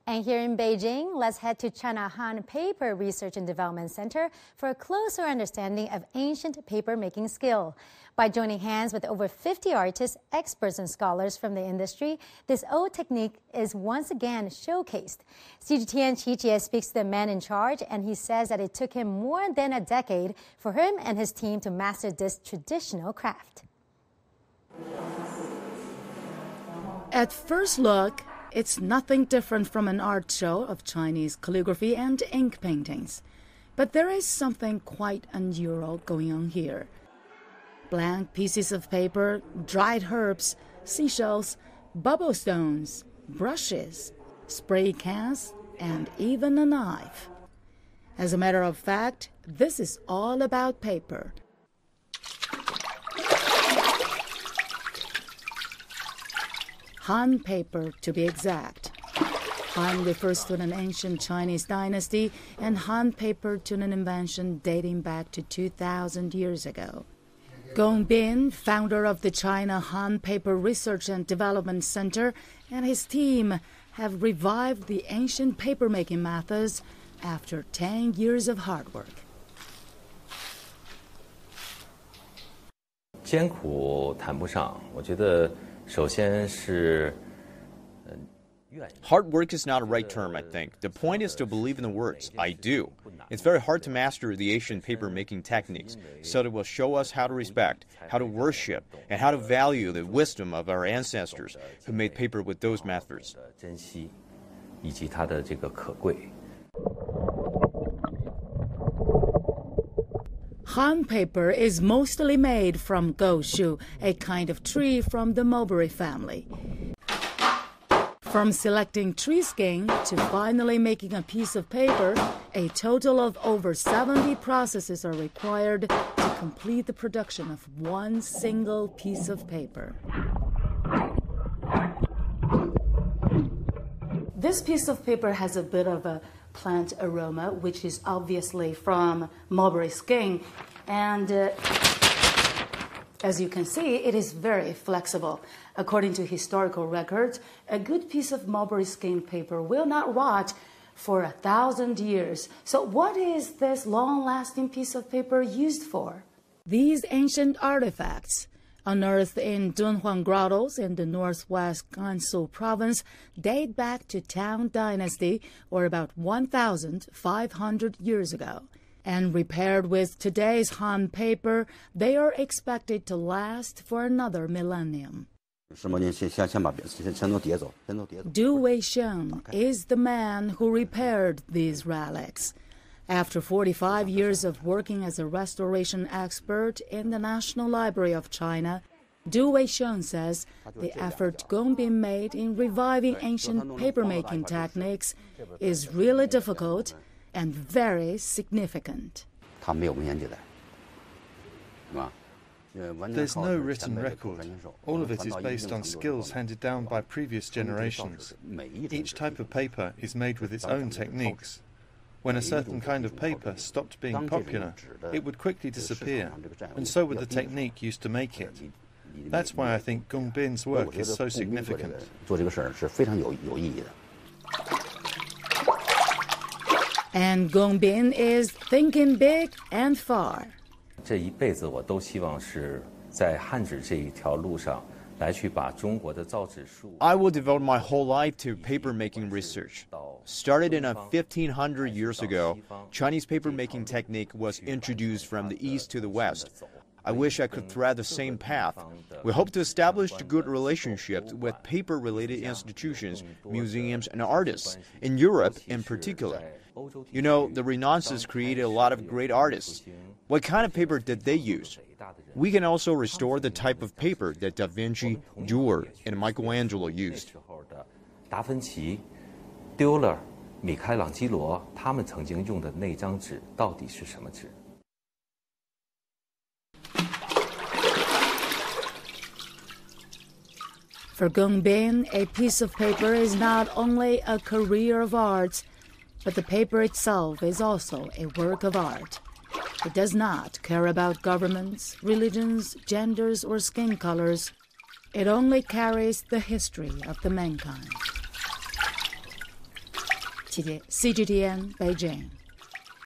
And here in Beijing, let's head to China Han Paper Research and Development Center for a closer understanding of ancient paper-making skill. By joining hands with over 50 artists, experts, and scholars from the industry, this old technique is once again showcased. CGTN Qi Jie speaks to the man in charge, and he says that it took him more than a decade for him and his team to master this traditional craft. At first look, it's nothing different from an art show of Chinese calligraphy and ink paintings. But there is something quite unusual going on here. Blank pieces of paper, dried herbs, seashells, bubble stones, brushes, spray cans, and even a knife. As a matter of fact, this is all about paper. Han paper, to be exact. Han refers to an ancient Chinese dynasty, and Han paper to an invention dating back to 2,000 years ago. Gong Bin, founder of the China Han Paper Research and Development Center, and his team have revived the ancient papermaking methods after 10 years of hard work. 艰苦谈不上，我觉得首先是 Hard work is not a right term, I think. The point is to believe in the words, I do. It's very hard to master the ancient paper-making techniques, so it will show us how to respect, how to worship, and how to value the wisdom of our ancestors who made paper with those methods. 珍惜以及它的这个可贵。 Han paper is mostly made from goshu, a kind of tree from the mulberry family. From selecting tree skin to finally making a piece of paper, a total of over 70 processes are required to complete the production of one single piece of paper. This piece of paper has a bit of a plant aroma, which is obviously from mulberry skin, and as you can see, it is very flexible. According to historical records, a good piece of mulberry skin paper will not rot for 1,000 years. So what is this long-lasting piece of paper used for? These ancient artifacts, unearthed in Dunhuang grottos in the northwest Gansu province, date back to Tang Dynasty, or about 1,500 years ago. And repaired with today's Han paper, they are expected to last for another millennium. Du Weixiong is the man who repaired these relics. After 45 years of working as a restoration expert in the National Library of China, Du Weixiong says the effort Gong Bin made in reviving ancient papermaking techniques is really difficult and very significant. There's no written record. All of it is based on skills handed down by previous generations. Each type of paper is made with its own techniques. When a certain kind of paper stopped being popular, it would quickly disappear, and so would the technique used to make it. That's why I think Gong Bin's work is so significant. And Gong Bin is thinking big and far. 这一辈子我都希望是在汉纸这一条路上来去把中国的造纸术。 I will devote my whole life to paper-making research. Started in 1,500 years ago, Chinese paper-making technique was introduced from the east to the west. I wish I could tread the same path. We hope to establish good relationships with paper-related institutions, museums, and artists, in Europe in particular. You know, the Renaissance created a lot of great artists. What kind of paper did they use? We can also restore the type of paper that Da Vinci, Durer, and Michelangelo used. 达芬奇丢了米开朗基罗他们曾经用的那张纸到底是什么纸？ For Gong Bin, a piece of paper is not only a career of art, but the paper itself is also a work of art. It does not care about governments, religions, genders, or skin colors. It only carries the history of the mankind. CGTN Beijing.